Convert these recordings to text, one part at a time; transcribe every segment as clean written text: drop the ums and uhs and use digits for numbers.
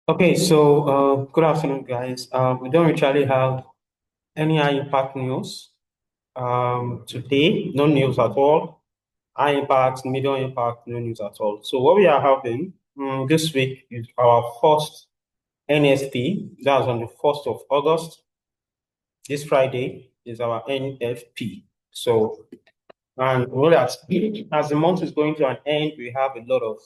Okay, so good afternoon, guys. We don't actually have any high impact news today, no news at all. High impact, medium impact, no news at all. So, what we are having this week is our first NSP. That's on the 1st of August. This Friday is our NFP. So, and well, as the month is going to an end, we have a lot of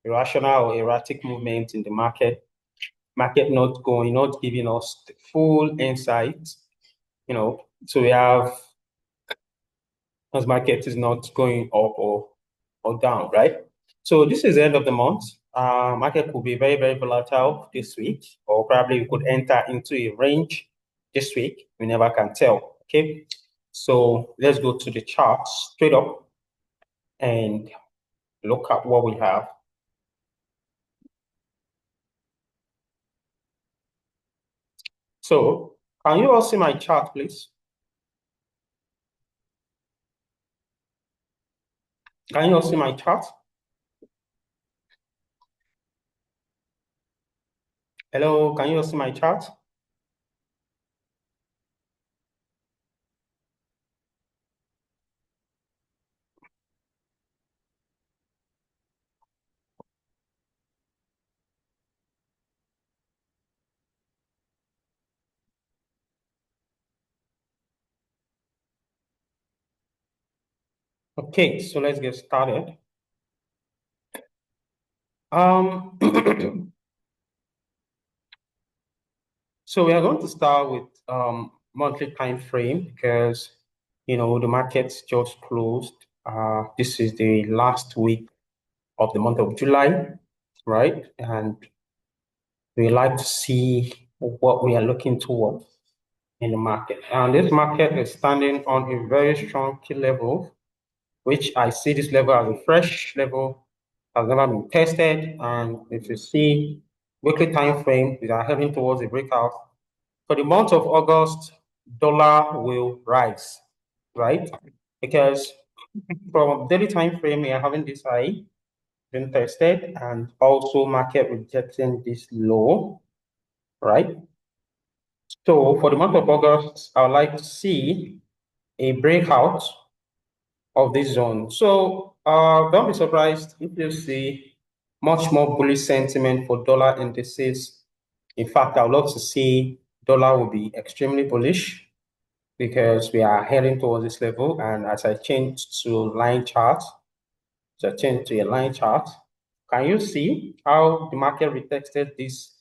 irrational or erratic movement in the market not going, not giving us the full insight, so we have as market is not going up or down, right? So this is the end of the month. Market could be very, very volatile this week, or probably we could enter into a range this week. We never can tell. Okay. So let's go to the chart straight up and look at what we have. So can you all see my chart, please? Can you all see my chart? Hello, can you all see my chart? Okay, so let's get started. Um, so we are going to start with monthly time frame because the markets just closed. This is the last week of the month of July, right? And we like to see what we are looking towards in the market. And this market is standing on a very strong key level, which I see this level as a fresh level, has never been tested. And if you see weekly time frame, we are heading towards a breakout. For the month of August, dollar will rise, right? Because from daily time frame, we are having this high been tested and also market rejecting this low, right? So for the month of August, I would like to see a breakout of this zone. So don't be surprised if you see much more bullish sentiment for dollar indices. In fact, I would love to see dollar will be extremely bullish because we are heading towards this level. And as I change to line chart, so I change to a line chart, can you see how the market retested this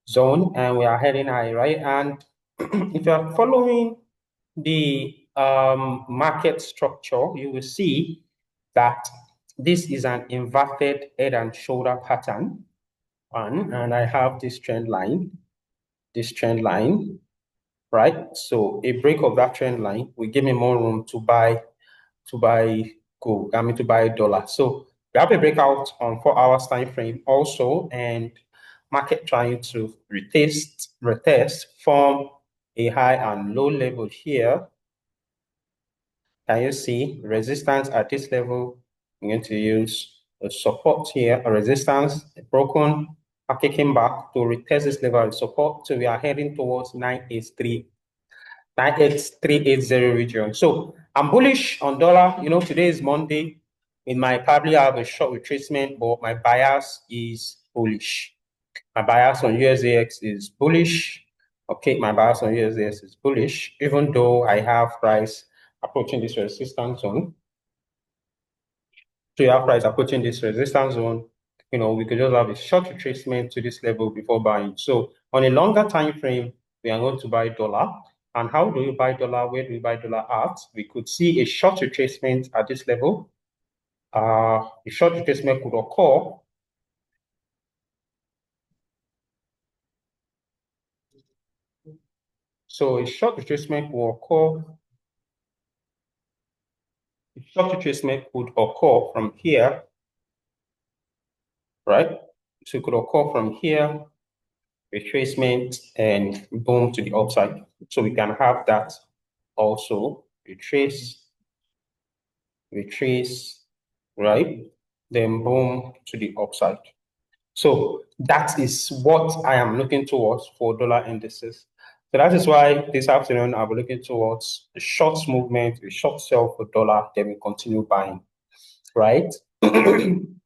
zone and we are heading high, right? And if you are following the market structure, you will see that this is an inverted head and shoulder pattern. And I have this trend line, right? So a break of that trend line will give me more room to buy gold, to buy dollar. So we have a breakout on 4 hours time frame also, and market trying to retest from a high and low level here. Can you see resistance at this level? I'm going to use a support here, a resistance, a broken, kicking back to retest this level of support. So we are heading towards 98380 region. So I'm bullish on dollar. Today is Monday. It might probably have a short retracement, but my bias is bullish. My bias on USDX is bullish. Okay, my bias on USDX is bullish, even though I have price approaching this resistance zone. So you have price approaching this resistance zone. We could just have a short retracement to this level before buying. So on a longer time frame, we are going to buy dollar. And how do you buy dollar? Where do we buy dollar at? We could see a short retracement at this level. A short retracement could occur. So a short retracement will occur. A short retracement could occur from here, right? So it could occur from here, retracement, and boom to the upside. So we can have that also. Retrace, right? Then boom to the upside. So that is what I am looking towards for dollar indices. So that is why this afternoon I'll be looking towards a short movement, a short sell for dollar, then we continue buying, right? And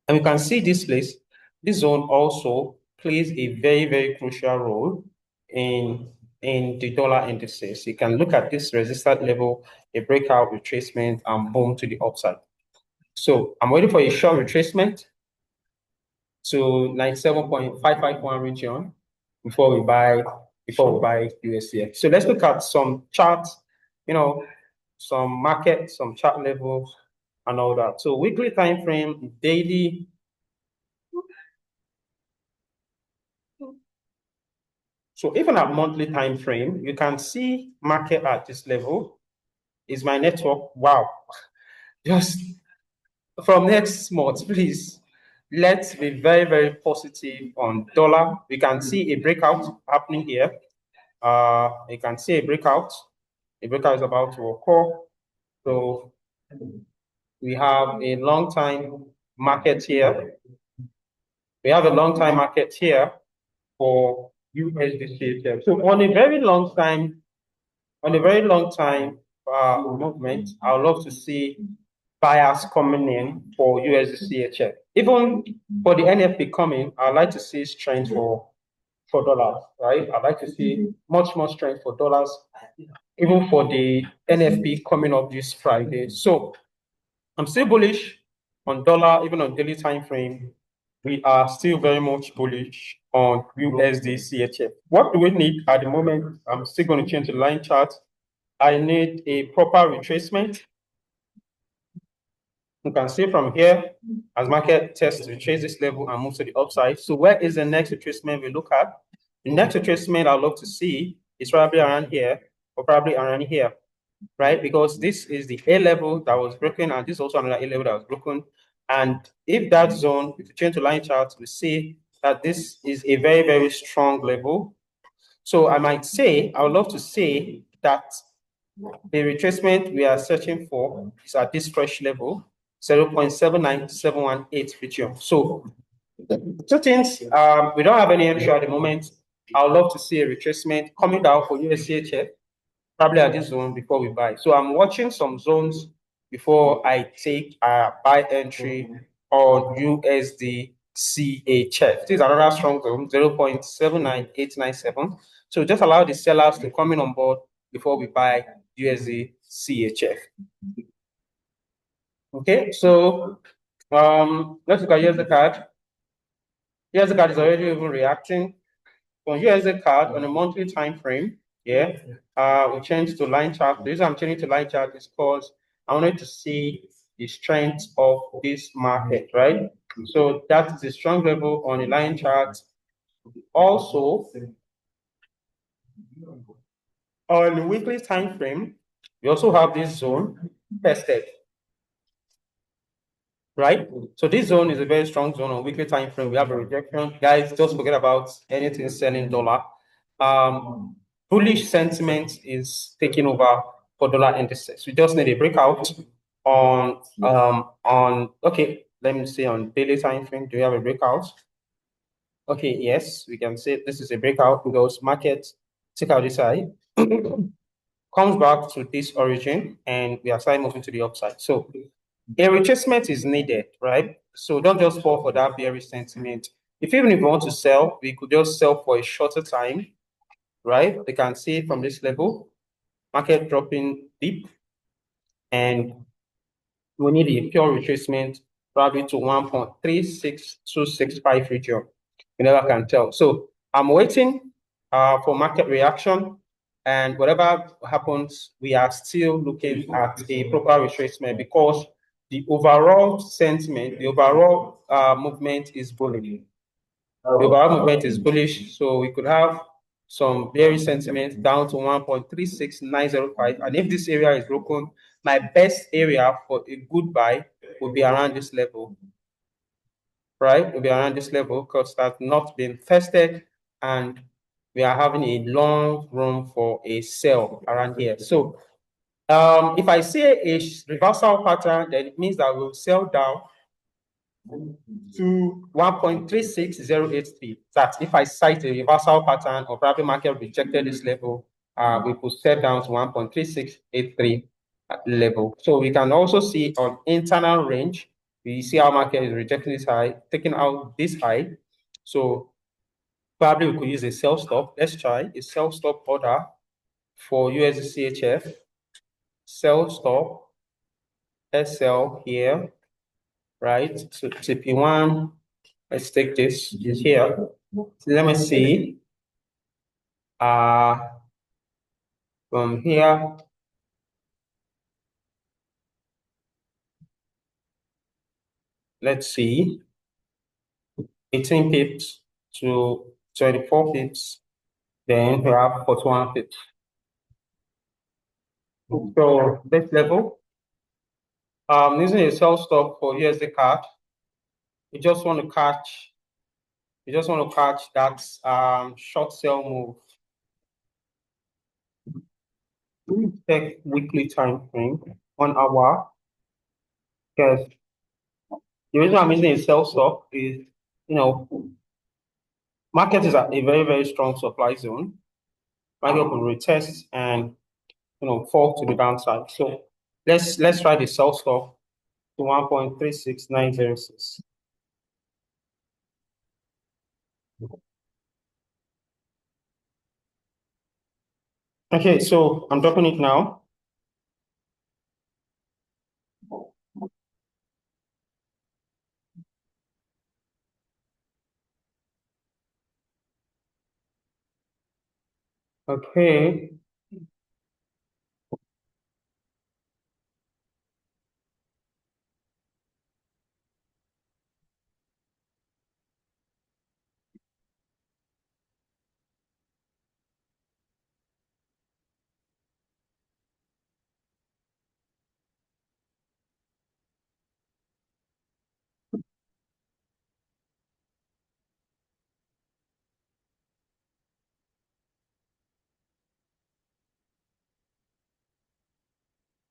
we can see this place, this zone also plays a very, very crucial role in the dollar indices. You can look at this resistance level, a breakout retracement, and boom to the upside. So I'm waiting for a short retracement to 97.551 region before we buy USDF. So let's look at some charts, you know, some market, some chart levels, and all that. So weekly time frame, daily. So even at monthly time frame, you can see market at this level. Is my network? Wow. Just from next month, please. Let's be very, very positive on dollar. We can see a breakout happening here. You can see a breakout. A breakout is about to occur. So we have a long time market here. We have a long time market here for USDC. So on a very long time movement, I would love to see buyers coming in for USDC. Even for the NFP coming, I'd like to see strength for dollars, right? I'd like to see much more strength for dollars, even for the NFP coming up this Friday. So I'm still bullish on dollar, even on daily time frame. We are still very much bullish on USD CHF. What do we need at the moment? I'm still going to change the line chart. I need a proper retracement. You can see from here, as market tests to retrace this level and move to the upside. So where is the next retracement we look at? The next retracement I'd love to see is probably around here or probably around here, right? Because this is the A level that was broken, and this is also another A level that was broken. And if that zone, if you change to line chart, we see that this is a very, very strong level. So I might say, I would love to say that the retracement we are searching for is at this fresh level, 0.79718 region. So two things, we don't have any entry at the moment. I would love to see a retracement coming down for USCHF, probably at this zone before we buy. So I'm watching some zones before I take a buy entry on USD CHF. This is another strong zone, 0.79897. So just allow the sellers to come in on board before we buy USD CHF. Okay, so let's look at USD card. USD card is already even reacting. On USD card on a monthly time frame, yeah, we changed to line chart. The reason I'm changing to line chart is because I wanted to see the strength of this market, right? So that is a strong level on the line chart. Also, on the weekly time frame, we also have this zone tested, right? So this zone is a very strong zone on weekly time frame. We have a rejection. Guys, just forget about anything selling dollar. Bullish sentiment is taking over for dollar indices. We just need a breakout on okay, let me see on daily time frame. Do we have a breakout? Okay, yes, we can say this is a breakout because market take out this side, comes back to this origin, and we are starting moving to the upside. So a retracement is needed, right? So don't just fall for that bearish sentiment. Even if you want to sell, we could just sell for a shorter time, right? We can see from this level, market dropping deep, and we need a pure retracement probably to 1.36265 region. You never can tell. So I'm waiting for market reaction, and whatever happens, we are still looking at a proper retracement because the overall sentiment, the overall movement is bullish. The overall movement is bullish, so we could have some bearish sentiment down to 1.36905. And if this area is broken, my best area for a good buy will be around this level, right? Will be around this level because that's not been tested, and we are having a long room for a sell around here. So if I see a reversal pattern, then it means that we'll sell down to 1.36083. That if I cite a reversal pattern or probably market rejected this level, we could step down to 1.3683 level. So we can also see on internal range, we see our market is rejecting this high, taking out this high. So probably we could use a sell stop. Let's try a sell stop order for USD CHF. Sell stop SL here, right? So TP1, let's take this is here. So let me see. From here, let's see, 18 pips to 24 pips. Then we have 41 pips. So this level, using a sell stop for USD card, you just want to catch, that short sell move. We take weekly time frame, 1 hour, because the reason I'm using a sell stop is, you know, market is at a very, very strong supply zone. Market will retest and fall to the downside. So let's try the sell stop to 1.36906. Okay, so I'm dropping it now. Okay.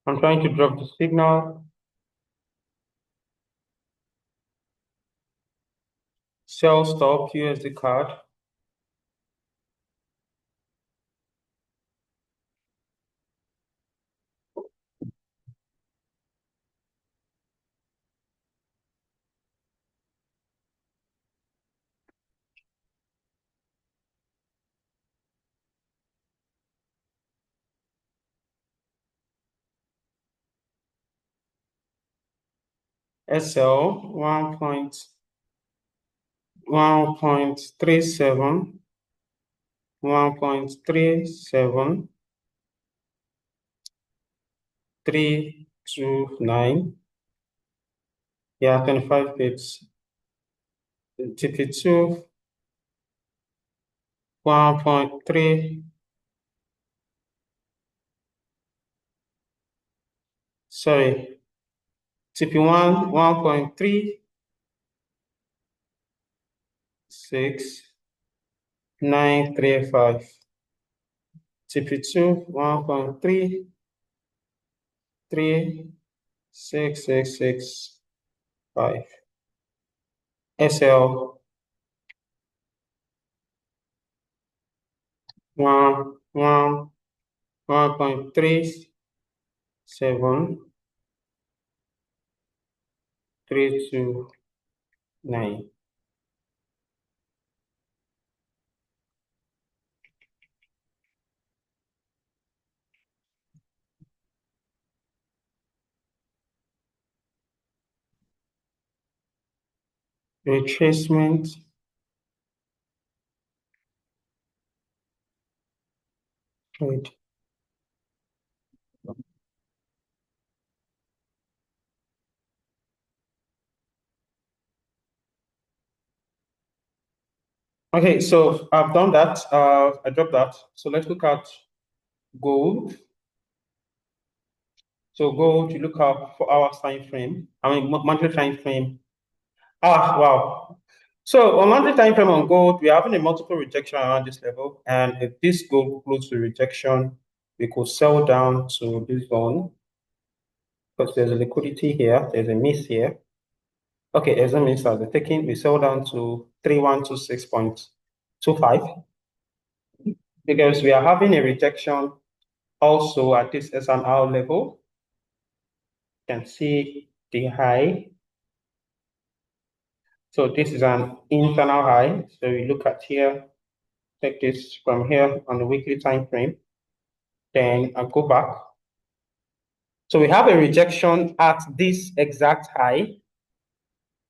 I'm trying to drop the signal. Sell stop USD card. SL 1.37, 1.37329. Yeah, 25 pips. TP2, 1.3. Sorry, TP1, 1.36935. TP2, 1.3366665. SL 1.3732. Retracement. Wait. Okay, so I've done that. I dropped that. So let's look at gold. So gold, you look up for hours time frame. I mean monthly time frame. Ah, wow. So on monthly time frame on gold, we're having a multiple rejection around this level. And if this gold close to rejection, we could sell down to this zone because there's a liquidity here, there's a miss here. Okay, examines as the taking, we sell down to 3126.25 because we are having a rejection also at this S&R level. You can see the high. So this is an internal high. So we look at here, take this from here on the weekly time frame, then I go back. So we have a rejection at this exact high.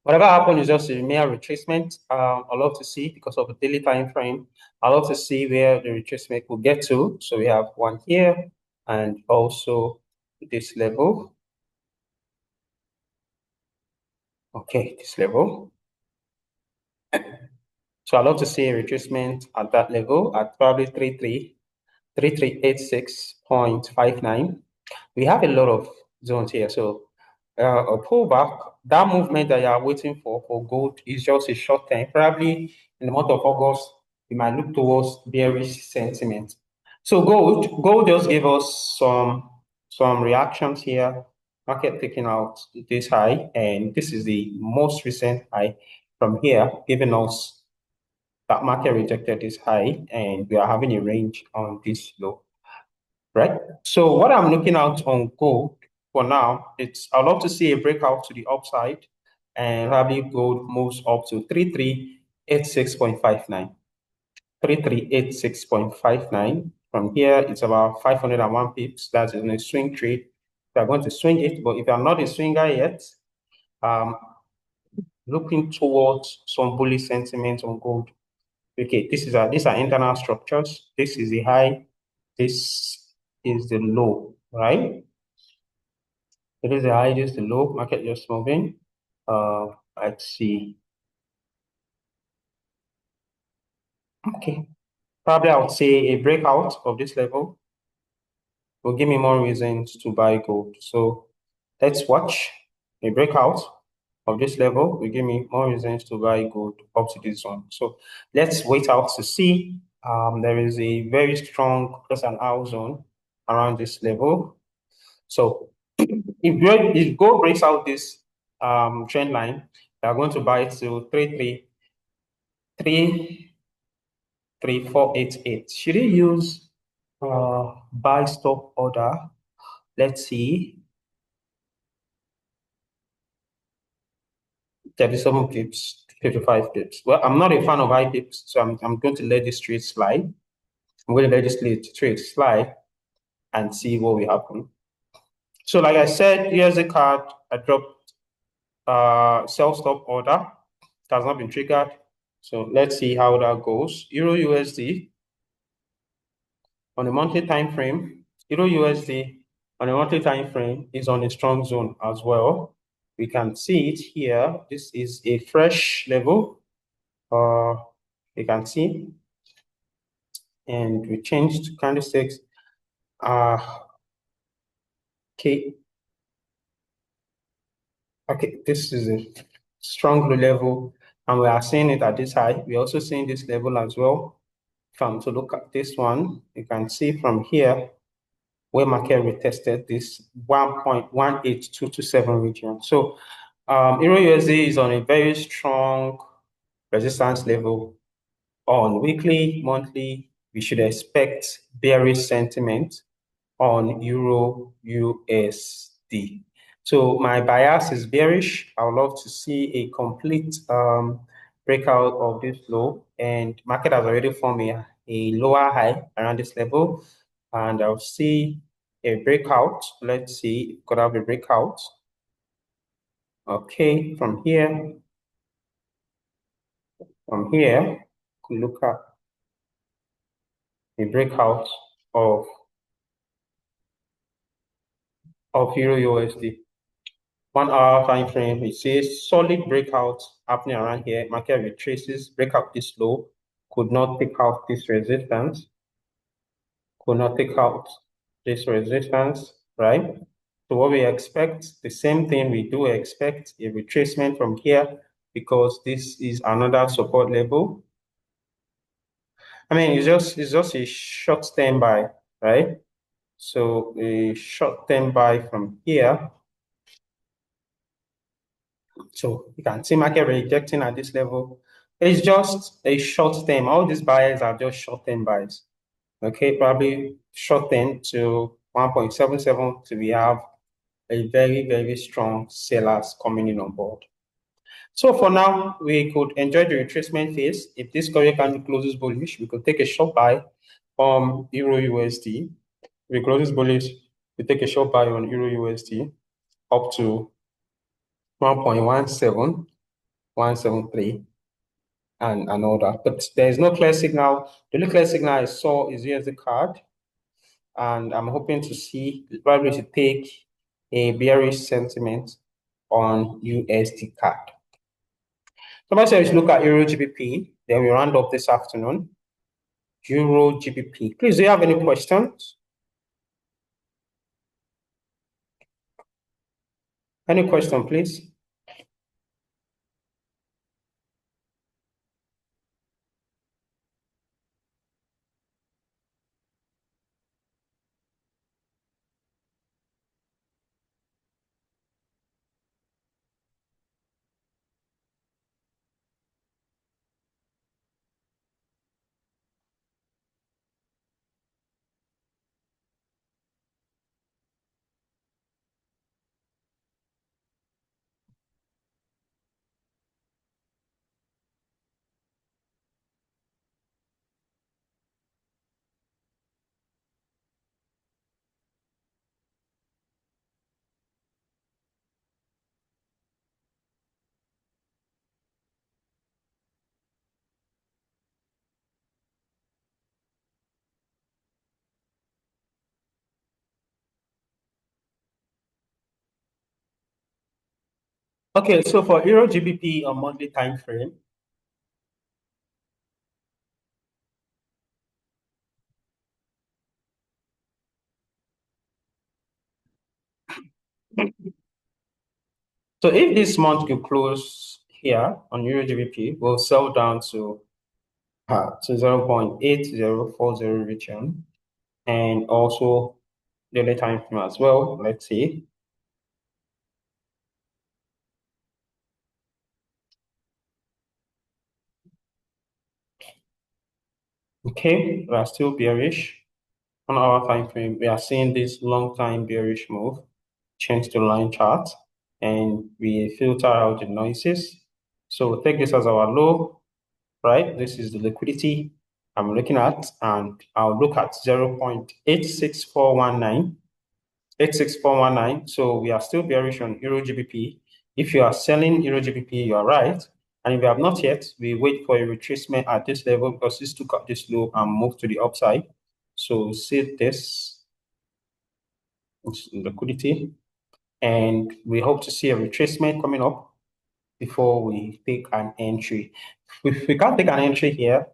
Whatever happened is just a mere retracement. I love to see because of the daily time frame. I love to see where the retracement will get to. So we have one here and also this level. Okay, this level. So I love to see a retracement at that level at probably 3386.59. We have a lot of zones here. So a pullback, that movement that you are waiting for gold is just a short term. Probably in the month of August, we might look towards bearish sentiment. So gold just gave us some reactions here. Market taking out this high, and this is the most recent high from here, giving us that market rejected this high, and we are having a range on this low, right? So what I'm looking out on gold for now, I'd love to see a breakout to the upside, and probably gold moves up to 3386.59. 3386.59. From here, it's about 501 pips. That's in a swing trade. We are going to swing it, but if you're not a swinger yet, um, looking towards some bullish sentiment on gold. Okay, these are internal structures. This is the high. This is the low, right? It is the high, this is the low. Market just moving. Let's see. Okay, probably I would say a breakout of this level will give me more reasons to buy gold. So let's watch a breakout of this level will give me more reasons to buy gold up to this zone. So let's wait out to see. There is a very strong plus an hour zone around this level. So if gold breaks out this trend line, they are going to buy it to 33488. Should they use buy stop order? Let's see. 37 pips, 55 pips. Well, I'm not a fan of high pips, so I'm going to let this trade slide. I'm going to let this trade slide and see what will happen. So like I said, here's a card. I dropped sell stop order. It has not been triggered. So let's see how that goes. Euro USD on a monthly time frame. Euro USD on a monthly time frame is on a strong zone as well. We can see it here. This is a fresh level. You can see, and we changed candlesticks. Okay, okay, this is a strong level, and we are seeing it at this high. We're also seeing this level as well. To look at this one, you can see from here where market retested this 1.18227 region. So Euro USD is on a very strong resistance level. On weekly, monthly, we should expect bearish sentiment on Euro USD. So my bias is bearish. I would love to see a complete breakout of this low, and market has already formed a lower high around this level, and I'll see a breakout. Let's see, could have a breakout. Okay, from here, look at a breakout of Euro USD. 1 hour time frame, it says solid breakout happening around here. Market retraces, break out this low, could not take out this resistance, right? So what we expect, the same thing we do expect, a retracement from here because this is another support level. I mean, it's just a short term buy, right? So a short term buy from here So you can see market rejecting at this level. It's just a short term. All these buyers are just short term buys. Okay, probably short term to 1.77 to we have a very, very strong sellers coming in on board. So for now, we could enjoy the retracement phase. If this Korea candle closes bullish, we could take a short buy from Euro USD. If it closes bullish, we take a short buy on Euro USD up to 1.17173 and all that. But there is no clear signal. The only clear signal I saw is USD card. And I'm hoping to see probably to take a bearish sentiment on USD card. So let's look at Euro GBP. Then we round up this afternoon. Euro GBP. Please, do you have any questions? Any question, please? Okay, so for Euro GBP on monthly time frame, so if this month could close here on Euro GBP, we'll sell down to 0.8040 region and also daily time frame as well. Let's see. Okay, we are still bearish. On our time frame, we are seeing this long time bearish move, change to line chart, and we filter out the noises. So we'll take this as our low, right? This is the liquidity I'm looking at, and I'll look at 0.86419. 86419. So we are still bearish on Euro GBP. If you are selling Euro GBP, you are right. And if you have not yet, we wait for a retracement at this level because this took up this low and moved to the upside. So see this liquidity, and we hope to see a retracement coming up before we take an entry. If we can't take an entry here,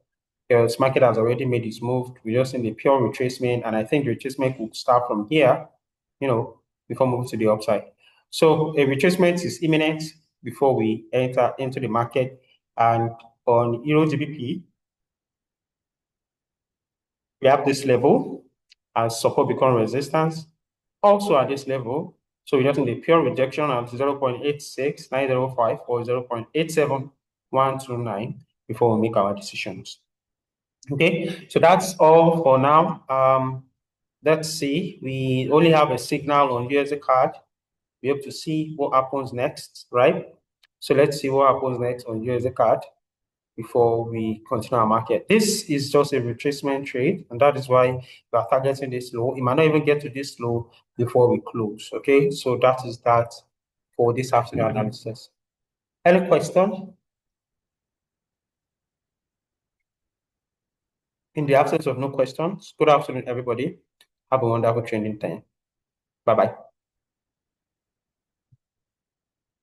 because market has already made its move, we're just in the pure retracement, and I think the retracement will start from here, before moving to the upside. So a retracement is imminent before we enter into the market. And on Euro GBP, we have this level as support become resistance. Also at this level, so we're just in the pure rejection at 0.86905 or 0.87129 before we make our decisions. Okay, so that's all for now. Let's see. We only have a signal on USD card. We have to see what happens next, right? So let's see what happens next on USD card before we continue our market. This is just a retracement trade, and that is why we are targeting this low. It might not even get to this low before we close. Okay, so that is that for this afternoon analysis. Any question? In the absence of no questions, good afternoon, everybody. Have a wonderful training time. Bye bye.